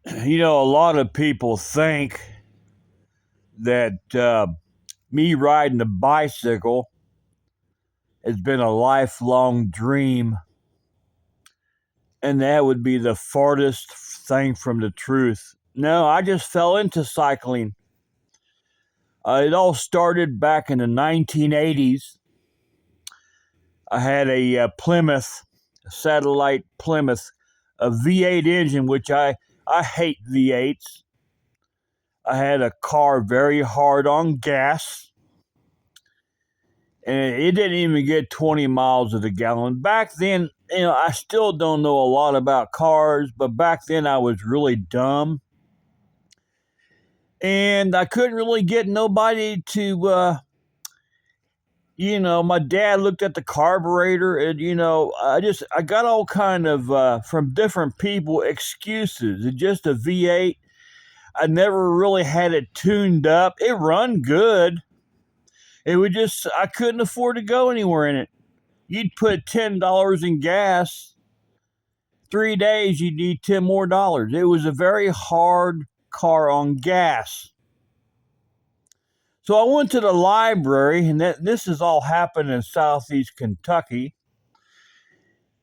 A lot of people think that me riding a bicycle has been a lifelong dream, and that would be the farthest thing from the truth. No, I just fell into cycling. It all started back in the 1980s. I had a Plymouth, a satellite Plymouth, a V8 engine, which I hate V8s. I had a car very hard on gas, and it didn't even get 20 miles of the gallon. Back then, I still don't know a lot about cars, but back then I was really dumb. And I couldn't really get nobody to, my dad looked at the carburetor and, I got all kind of, from different people, excuses. It's just a V8. I never really had it tuned up. It run good. I couldn't afford to go anywhere in it. You'd put $10 in gas, 3 days, you'd need $10 more. It was a very hard car on gas. So I went to the library, and this has all happened in southeast Kentucky.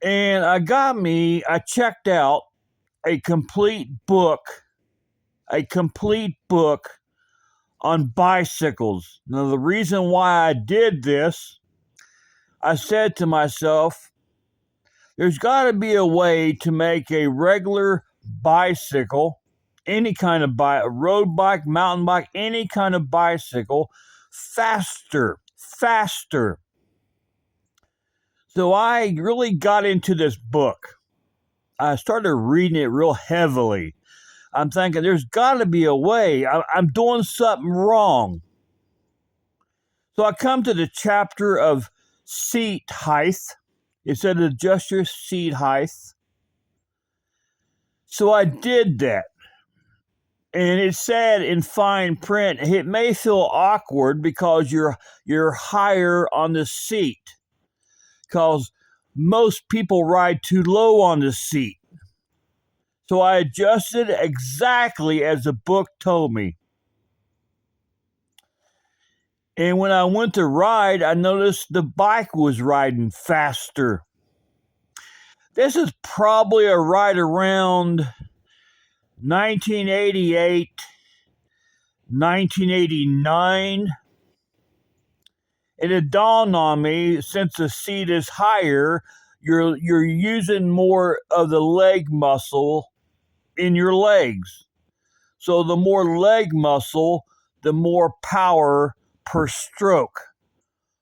And I checked out a complete book on bicycles. Now, the reason why I did this, I said to myself, there's got to be a way to make a regular bicycle, any kind of road bike, mountain bike, any kind of bicycle, faster. So I really got into this book. I started reading it real heavily. I'm thinking there's got to be a way. I'm doing something wrong. So I come to the chapter of seat height. It said adjust your seat height. So I did that. And it said in fine print, it may feel awkward because you're higher on the seat. Because most people ride too low on the seat. So I adjusted exactly as the book told me. And when I went to ride, I noticed the bike was riding faster. This is probably right around 1988, 1989. And it dawned on me, since the seat is higher, you're using more of the leg muscle in your legs. So the more leg muscle, the more power per stroke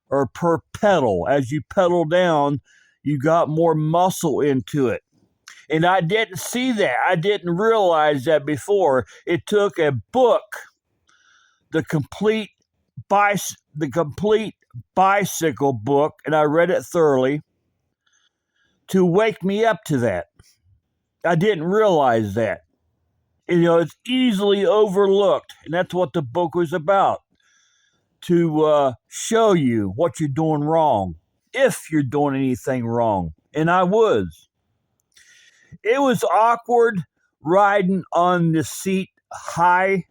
or per pedal. As you pedal down, you got more muscle into it. And I didn't see that. I didn't realize that before. It took a book, the complete bicycle book, and I read it thoroughly to wake me up to that. I didn't realize that. It's easily overlooked, and that's what the book was about, to show you what you're doing wrong, if you're doing anything wrong. And I was. It was awkward riding on the seat high,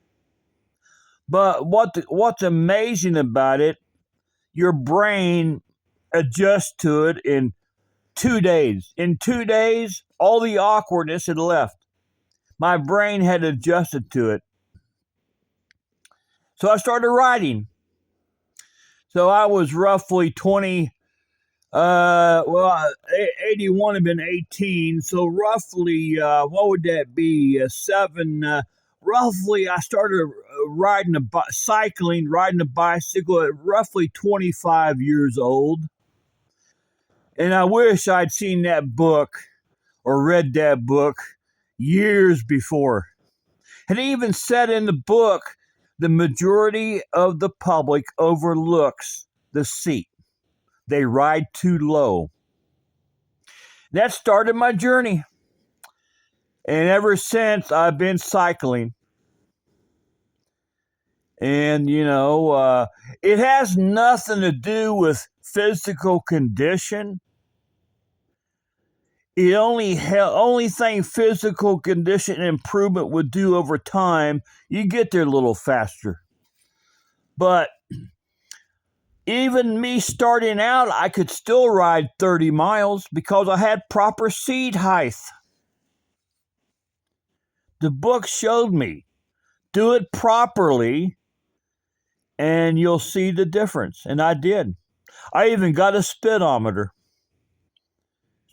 but what's amazing about it, your brain adjusts to it in 2 days. In 2 days, all the awkwardness had left. My brain had adjusted to it. So I started riding. So I was roughly 20, 81 had been 18. So roughly, what would that be? Roughly, I started riding a bicycle at roughly 25 years old. And I wish I'd seen that book or read that book years before. And it even said in the book, the majority of the public overlooks the seat. They ride too low. That started my journey. And ever since, I've been cycling. And, it has nothing to do with physical condition. it only thing physical condition improvement would do over time, you get there a little faster. But even me starting out, I could still ride 30 miles because I had proper seat height. The book showed me. Do it properly and you'll see the difference. And I did. I even got a speedometer.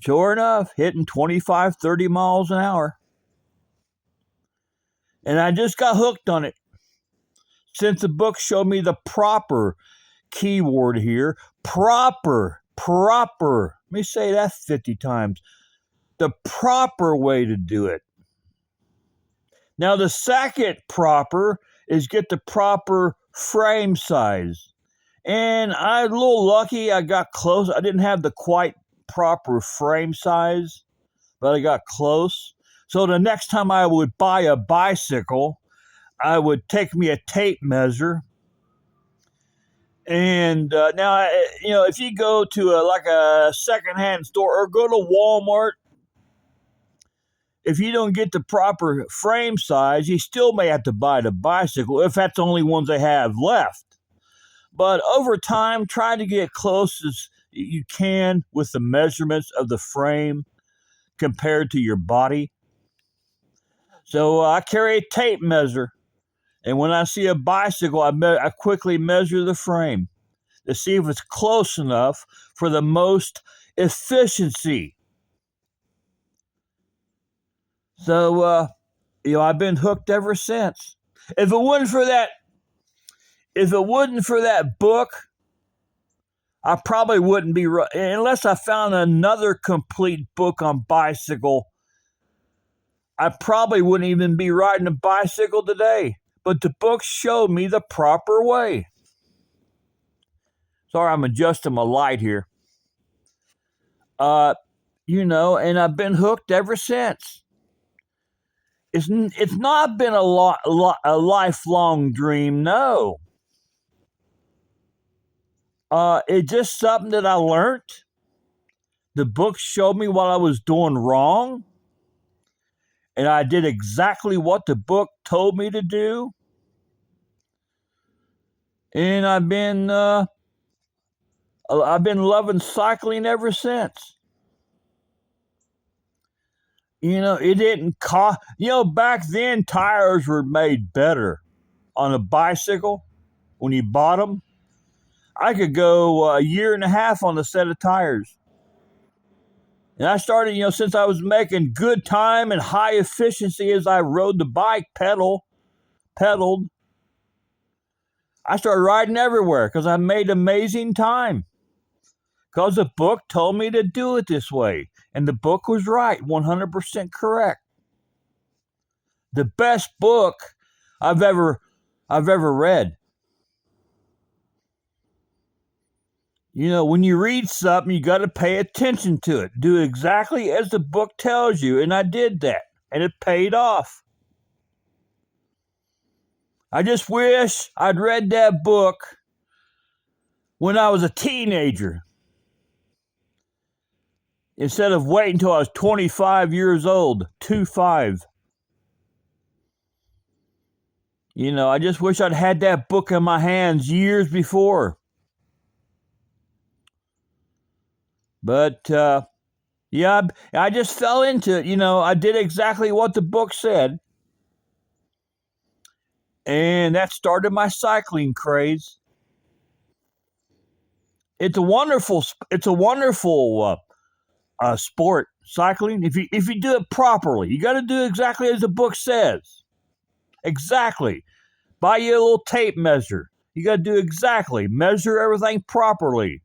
Sure enough, hitting 25, 30 miles an hour. And I just got hooked on it. Since the book showed me the proper keyword here, proper. Let me say that 50 times. The proper way to do it. Now, the second proper is get the proper frame size. And I was a little lucky. I got close. I didn't have the quite proper frame size, but I got close. So the next time I would buy a bicycle, I would take me a tape measure. And now, if you go to a secondhand store or go to Walmart, if you don't get the proper frame size, you still may have to buy the bicycle if that's the only ones they have left. But over time, try to get close as you can with the measurements of the frame compared to your body. So I carry a tape measure, and when I see a bicycle, I quickly measure the frame to see if it's close enough for the most efficiency. So, I've been hooked ever since. If it wasn't for that book, I probably wouldn't be, unless I found another complete book on bicycle, I probably wouldn't even be riding a bicycle today. But the book showed me the proper way. Sorry, I'm adjusting my light here. And I've been hooked ever since. It's not been a lifelong dream, no. It's just something that I learned. The book showed me what I was doing wrong, and I did exactly what the book told me to do. And I've been loving cycling ever since. It didn't cost. Back then tires were made better on a bicycle when you bought them. I could go a year and a half on a set of tires. And I started, since I was making good time and high efficiency as I rode the bike, pedaled, I started riding everywhere because I made amazing time. Because the book told me to do it this way. And the book was right, 100% correct. The best book I've ever read. When you read something, you got to pay attention to it. Do exactly as the book tells you. And I did that. And it paid off. I just wish I'd read that book when I was a teenager, instead of waiting until I was 25 years old. 25. I just wish I'd had that book in my hands years before. But, I just fell into it. I did exactly what the book said. And that started my cycling craze. It's a wonderful sport, cycling. If you do it properly, you got to do exactly as the book says. Exactly. Buy you a little tape measure. You got to do exactly. Measure everything properly.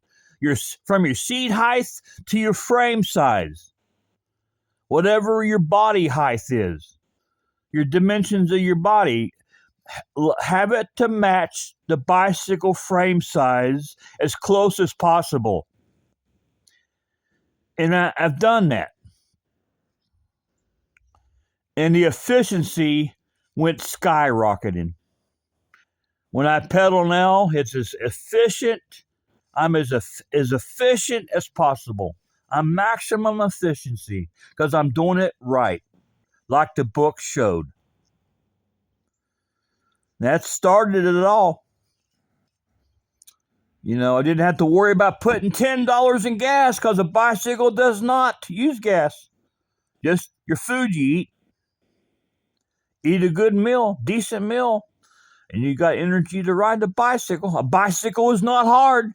From your seat height to your frame size. Whatever your body height is. Your dimensions of your body. Have it to match the bicycle frame size as close as possible. And I've done that. And the efficiency went skyrocketing. When I pedal now, it's as efficient. I'm as efficient as possible. I'm maximum efficiency because I'm doing it right, like the book showed. That started it all. I didn't have to worry about putting $10 in gas because a bicycle does not use gas. Just your food you eat. Eat a good meal, decent meal, and you got energy to ride the bicycle. A bicycle is not hard.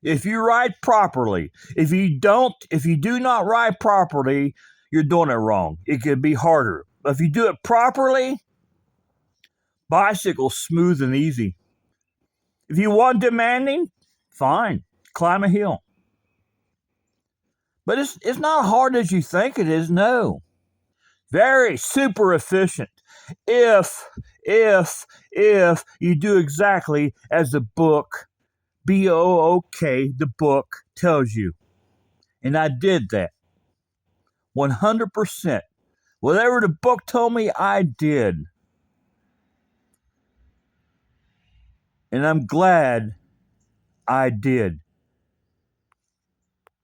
If you ride properly. If you do not ride properly, you're doing it wrong. It could be harder. But if you do it properly, bicycle's smooth and easy. If you want demanding, fine. Climb a hill. But it's not hard as you think it is, no. Very super efficient. If you do exactly as the book, BOOK, the book tells you. And I did that. 100%. Whatever the book told me, I did. And I'm glad I did.